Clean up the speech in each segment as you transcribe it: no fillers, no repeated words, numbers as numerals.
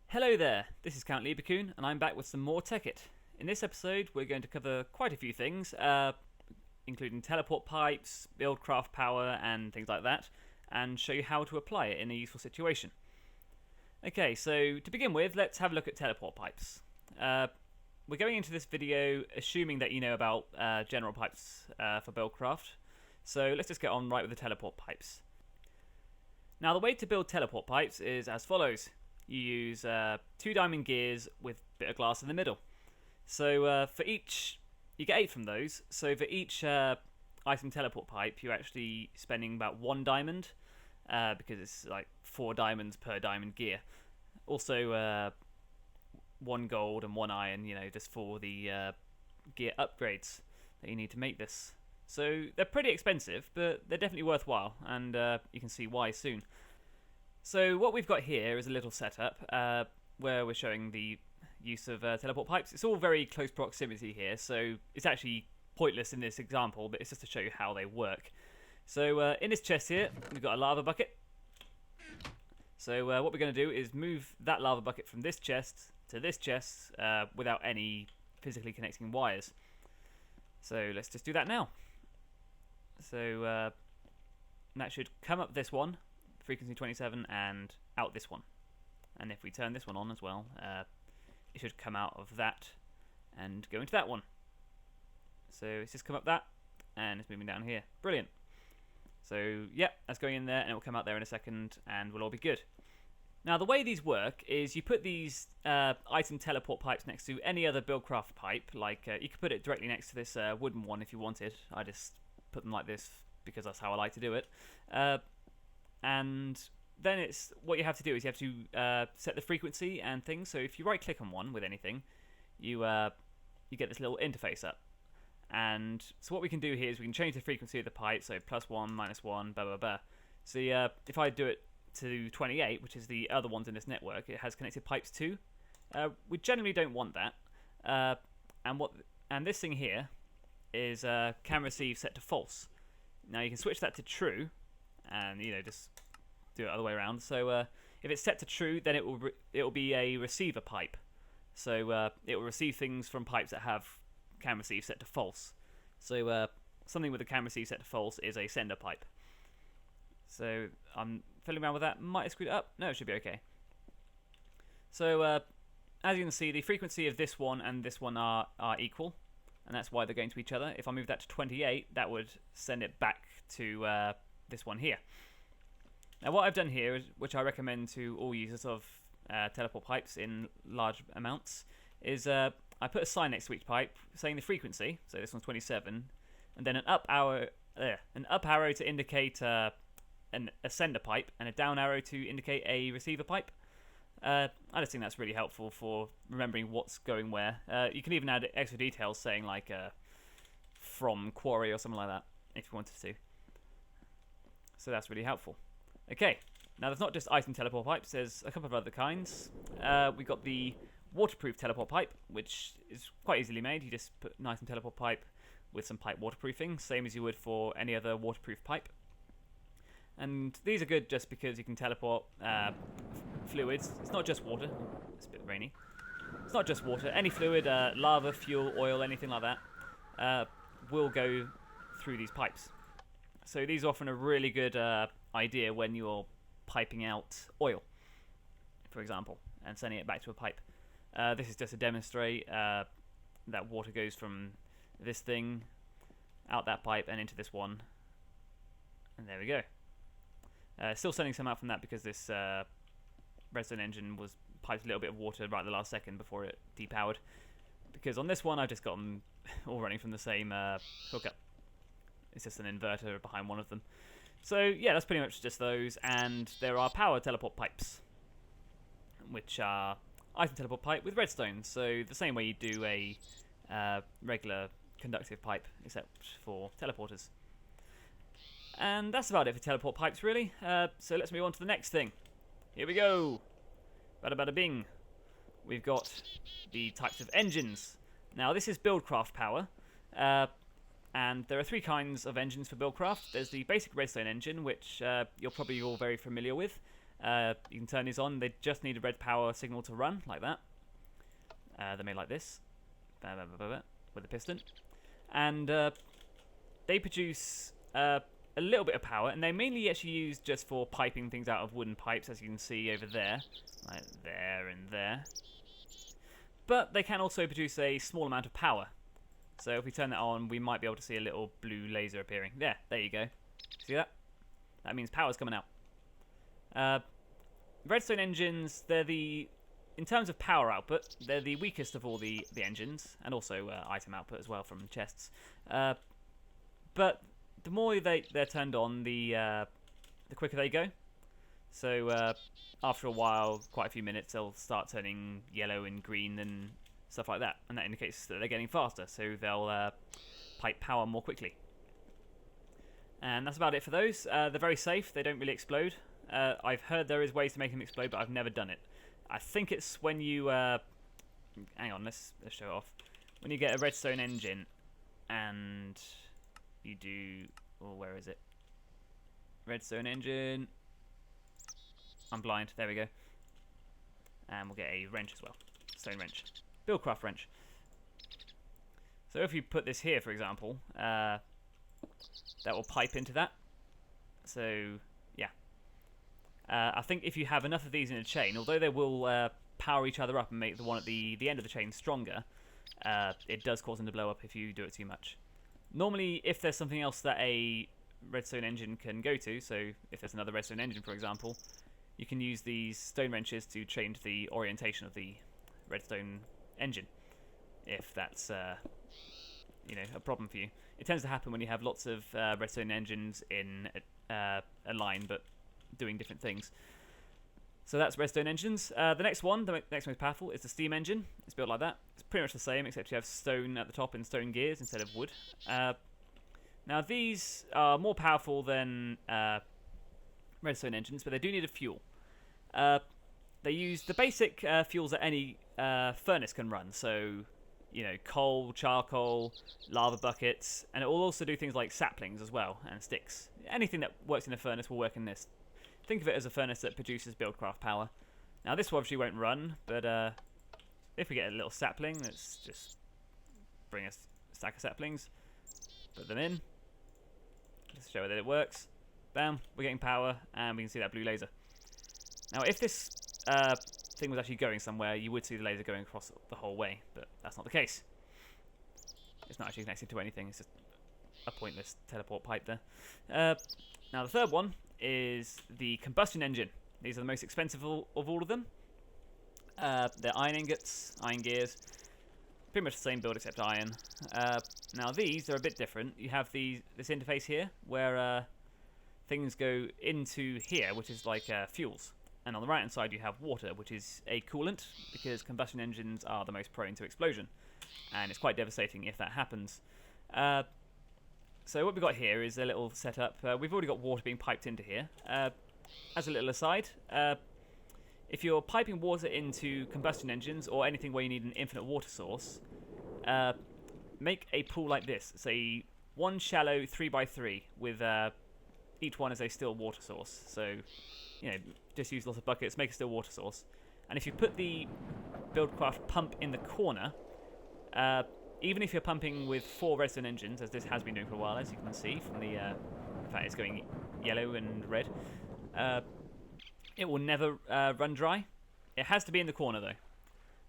Hello there, this is Count Lieberkuhn, and I'm back with some more Tekkit. In this episode, we're going to cover quite a few things, including teleport pipes, BuildCraft power, and things like that, and show you how to apply it in a useful situation. Okay, so to begin with, let's have a look at teleport pipes. We're going into this video assuming that you know about general pipes for BuildCraft, so let's just get on right with the teleport pipes. Now, the way to build teleport pipes is as follows. You use 2 diamond gears with a bit of glass in the middle. So for each, you get 8 from those. So for each item teleport pipe, you're actually spending about 1 diamond, because it's like 4 diamonds per diamond gear. Also 1 gold and 1 iron, just for the gear upgrades that you need to make this. So they're pretty expensive, but they're definitely worthwhile, and you can see why soon. So what we've got here is a little setup where we're showing the use of teleport pipes. It's all very close proximity here, so it's actually pointless in this example, but it's just to show you how they work. So in this chest here, we've got a lava bucket. So what we're going to do is move that lava bucket from this chest to this chest without any physically connecting wires. So let's just do that now. So that should come up this one, frequency 27, and out this one. And if we turn this one on as well, it should come out of that and go into that one. So it's just come up that, and it's moving down here. Brilliant. So yeah, that's going in there, and it will come out there in a second, and we'll all be good. Now, the way these work is you put these item teleport pipes next to any other BuildCraft pipe. Like you could put it directly next to this wooden one if you wanted. I just put them like this because that's how I like to do it. And then it's what you have to do is you have to set the frequency and things. So if you right click on one with anything, you get this little interface up. And so what we can do here is we can change the frequency of the pipe, so +1, -1, blah blah blah. So if I do it to 28, which is the other ones in this network, it has connected pipes too. We generally don't want that. And this thing here is can receive set to false. Now you can switch that to true, and just do it other way around. So if it's set to true, then it will be a receiver pipe. So it will receive things from pipes that have can receive set to false. So something with a can receive set to false is a sender pipe. So I'm fiddling around with that. Might have screwed it up. No, it should be okay. So as you can see, the frequency of this one and this one are equal, and that's why they're going to each other. If I move that to 28, that would send it back to this one here. Now what I've done here, which I recommend to all users of teleport pipes in large amounts, is I put a sign next to each pipe saying the frequency. So this one's 27, and then an up arrow to indicate a sender pipe, and a down arrow to indicate a receiver pipe. I just think that's really helpful for remembering what's going where. You can even add extra details saying like from quarry or something like that if you wanted to. So that's really helpful. Okay, now there's not just item teleport pipes, there's a couple of other kinds. We've got the waterproof teleport pipe, which is quite easily made. You just put an item teleport pipe with some pipe waterproofing, same as you would for any other waterproof pipe. And these are good just because you can teleport fluids. It's not just water. It's a bit rainy. It's not just water. Any fluid, lava, fuel, oil, anything like that, will go through these pipes. So these are often a really good idea when you're piping out oil, for example, and sending it back to a pipe. This is just to demonstrate that water goes from this thing out that pipe and into this one. And there we go. Still sending some out from that because this redstone engine was piped a little bit of water right at the last second before it depowered. Because on this one, I've just got them all running from the same hookup. It's just an inverter behind one of them. So yeah, that's pretty much just those. And there are power teleport pipes, which are item teleport pipe with redstone. So the same way you do a regular conductive pipe, except for teleporters. And that's about it for teleport pipes, really. So let's move on to the next thing. Here we go. Bada bada bing. We've got the types of engines. Now, this is BuildCraft power. And there are 3 kinds of engines for BuildCraft. There's the basic redstone engine, which you're probably all very familiar with. You can turn these on. They just need a red power signal to run, like that. They're made like this, with a piston. And they produce a little bit of power, and they're mainly actually used just for piping things out of wooden pipes, as you can see over there. Like there and there. But they can also produce a small amount of power. So if we turn that on, we might be able to see a little blue laser appearing. There you go. See that? That means power's coming out. Redstone engines, in terms of power output, they're the weakest of all the engines, and also item output as well from chests. But the more they're turned on, the quicker they go. So after a while, quite a few minutes, they'll start turning yellow and green and stuff like that, and that indicates that they're getting faster, so they'll pipe power more quickly. And that's about it for those. They're very safe, they don't really explode. I've heard there is ways to make them explode, but I've never done it. I think it's when you... hang on, let's show it off. When you get a redstone engine, and you do... Oh, where is it? Redstone engine... I'm blind, there we go. And we'll get a wrench as well. Stone wrench. BuildCraft wrench. So if you put this here, for example, that will pipe into that. So, yeah. I think if you have enough of these in a chain, although they will power each other up and make the one at the end of the chain stronger, it does cause them to blow up if you do it too much. Normally, if there's something else that a redstone engine can go to, so if there's another redstone engine, for example, you can use these stone wrenches to change the orientation of the redstone engine, if that's a problem for you. It tends to happen when you have lots of redstone engines in a line, but doing different things. So that's redstone engines. The next one, the next most powerful, is the steam engine. It's built like that. It's pretty much the same, except you have stone at the top and stone gears instead of wood. Now these are more powerful than redstone engines, but they do need a fuel. They use the basic fuels that any furnace can run, so coal, charcoal, lava buckets, and it will also do things like saplings as well, and sticks. Anything that works in a furnace will work in this. Think of it as a furnace that produces BuildCraft power. Now this obviously won't run, but if we get a little sapling, let's just bring a stack of saplings, put them in, just show that it works. Bam, we're getting power, and we can see that blue laser. Now if this thing was actually going somewhere, you would see the laser going across the whole way, but that's not the case. It's not actually connected to anything, it's just a pointless teleport pipe there. Now the third one is the combustion engine. These are the most expensive of all of them. They're iron ingots, iron gears, pretty much the same build except iron. Now these are a bit different. You have this interface here where things go into here, which is like fuels. And on the right hand side you have water, which is a coolant, because combustion engines are the most prone to explosion. And it's quite devastating if that happens. So what we've got here is a little setup. We've already got water being piped into here. As a little aside, if you're piping water into combustion engines or anything where you need an infinite water source, make a pool like this. Say one shallow 3x3 with each one as a still water source. So, just use lots of buckets, make a still water source. And if you put the BuildCraft pump in the corner, even if you're pumping with 4 redstone engines, as this has been doing for a while, as you can see from the fact it's going yellow and red, it will never run dry. It has to be in the corner though.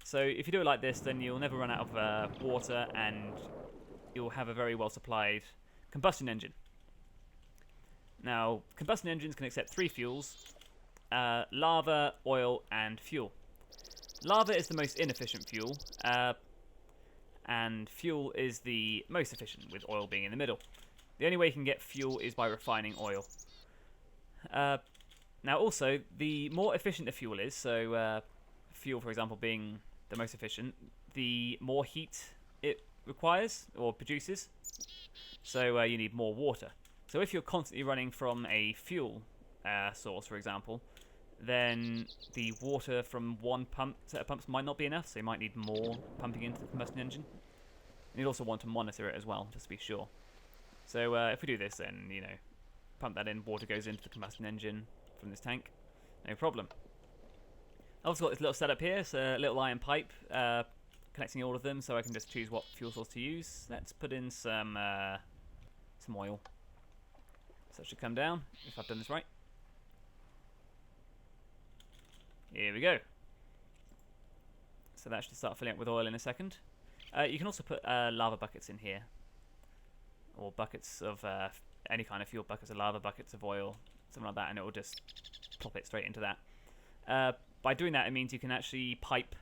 So if you do it like this, then you'll never run out of water, and you'll have a very well supplied combustion engine. Now, combustion engines can accept 3 fuels: lava, oil, and fuel. Lava is the most inefficient fuel, and fuel is the most efficient, with oil being in the middle. The only way you can get fuel is by refining oil. Now also, the more efficient the fuel is, so fuel for example being the most efficient, the more heat it requires or produces, so you need more water. So if you're constantly running from a fuel source, for example, then the water from one set of pumps might not be enough, so you might need more pumping into the combustion engine. And you'd also want to monitor it as well, just to be sure. So if we do this, then, pump that in, water goes into the combustion engine from this tank. no problem. I've also got this little setup here. It's a little iron pipe connecting all of them, so I can just choose what fuel source to use. Let's put in some oil. So it should come down, if I've done this right. Here we go. So that should start filling up with oil in a second. You can also put lava buckets in here, or buckets of any kind of fuel, buckets of lava, buckets of oil, something like that, and it will just plop it straight into that. By doing that, it means you can actually pipe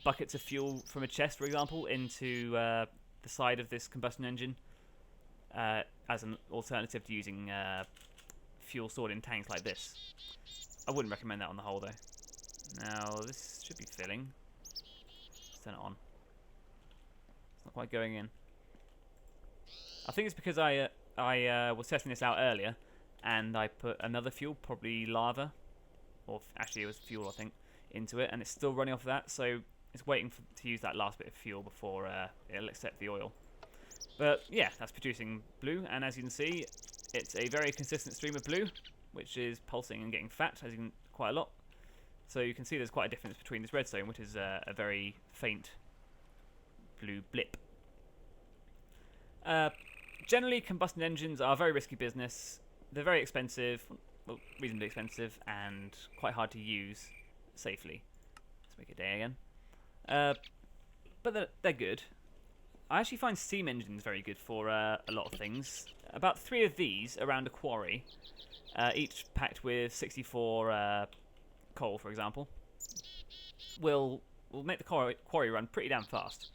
buckets of fuel from a chest, for example, into the side of this combustion engine as an alternative to using fuel stored in tanks like this. I wouldn't recommend that on the whole, though. Now, this should be filling. Let's turn it on. It's not quite going in. I think it's because I was testing this out earlier, and I put another fuel, probably lava, or actually it was fuel, I think, into it, and it's still running off of that, so it's waiting to use that last bit of fuel before it'll accept the oil. But yeah, that's producing blue, and as you can see, it's a very consistent stream of blue, which is pulsing and getting fat, as you can quite a lot. So you can see there's quite a difference between this redstone, which is a very faint blue blip. Generally, combustion engines are a very risky business. They're very expensive, well, reasonably expensive, and quite hard to use safely. Let's make it day again. But they're good. I actually find steam engines very good for a lot of things. About 3 of these around a quarry, each packed with 64 coal, for example, will make the quarry run pretty damn fast.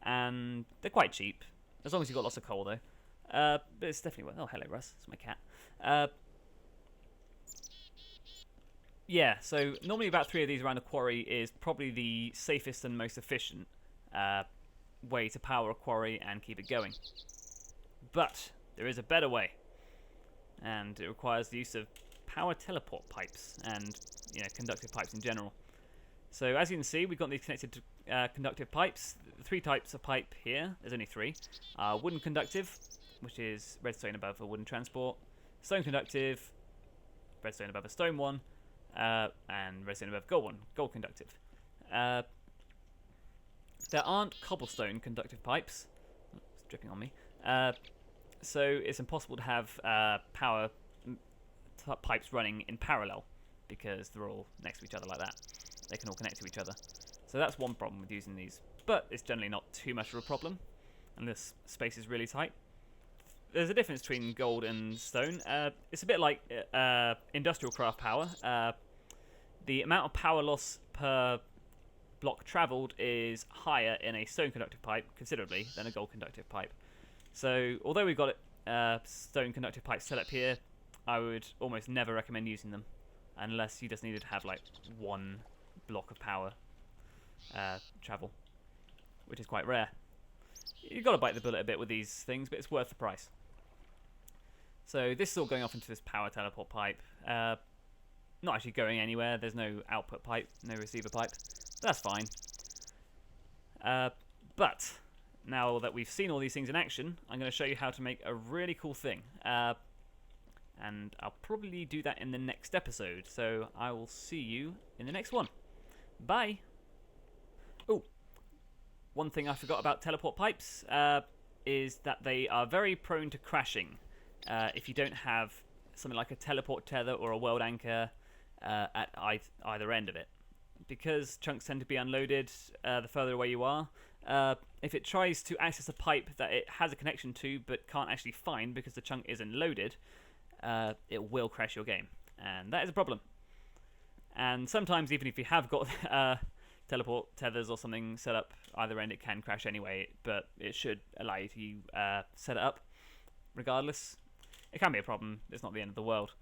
And they're quite cheap, as long as you've got lots of coal, though. But it's definitely worth... Oh, hello, Russ. It's my cat. Yeah, so normally about 3 of these around a quarry is probably the safest and most efficient way to power a quarry and keep it going. But there is a better way, and it requires the use of power teleport pipes and conductive pipes in general. So as you can see, we've got these connected to conductive pipes. The 3 types of pipe here, there's only 3. Wooden conductive, which is redstone above a wooden transport. Stone conductive, redstone above a stone one. And redstone above gold one, gold conductive. There aren't cobblestone conductive pipes. Oh, it's dripping on me. So it's impossible to have power pipes running in parallel because they're all next to each other like that. They can all connect to each other. So that's one problem with using these. But it's generally not too much of a problem unless space is really tight. There's a difference between gold and stone. It's a bit like industrial craft power. The amount of power loss per block travelled is higher in a stone conductive pipe considerably than a gold conductive pipe. So although we've got stone conductive pipes set up here, I would almost never recommend using them unless you just needed to have like 1 block of power travel, which is quite rare. You've got to bite the bullet a bit with these things, but it's worth the price. So this is all going off into this power teleport pipe. Not actually going anywhere. There's no output pipe, no receiver pipe. That's fine. But now that we've seen all these things in action, I'm going to show you how to make a really cool thing. And I'll probably do that in the next episode. So I will see you in the next one. Bye. Oh, one thing I forgot about teleport pipes is that they are very prone to crashing if you don't have something like a teleport tether or a world anchor at either end of it. Because chunks tend to be unloaded the further away you are, if it tries to access a pipe that it has a connection to but can't actually find because the chunk isn't loaded, it will crash your game. And that is a problem. And sometimes even if you have got teleport tethers or something set up either end, it can crash anyway, but it should allow you to set it up regardless. It can be a problem. It's not the end of the world.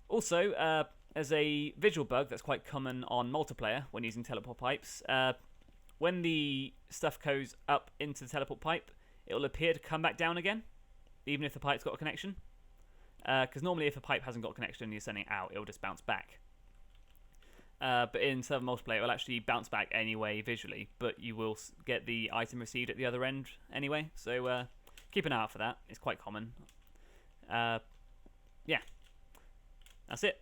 Also, there's a visual bug that's quite common on multiplayer when using teleport pipes. When the stuff goes up into the teleport pipe, it will appear to come back down again, even if the pipe's got a connection. Because normally if a pipe hasn't got a connection and you're sending it out, it will just bounce back. But in server multiplayer, it will actually bounce back anyway visually, but you will get the item received at the other end anyway. So keep an eye out for that. It's quite common. Yeah, that's it.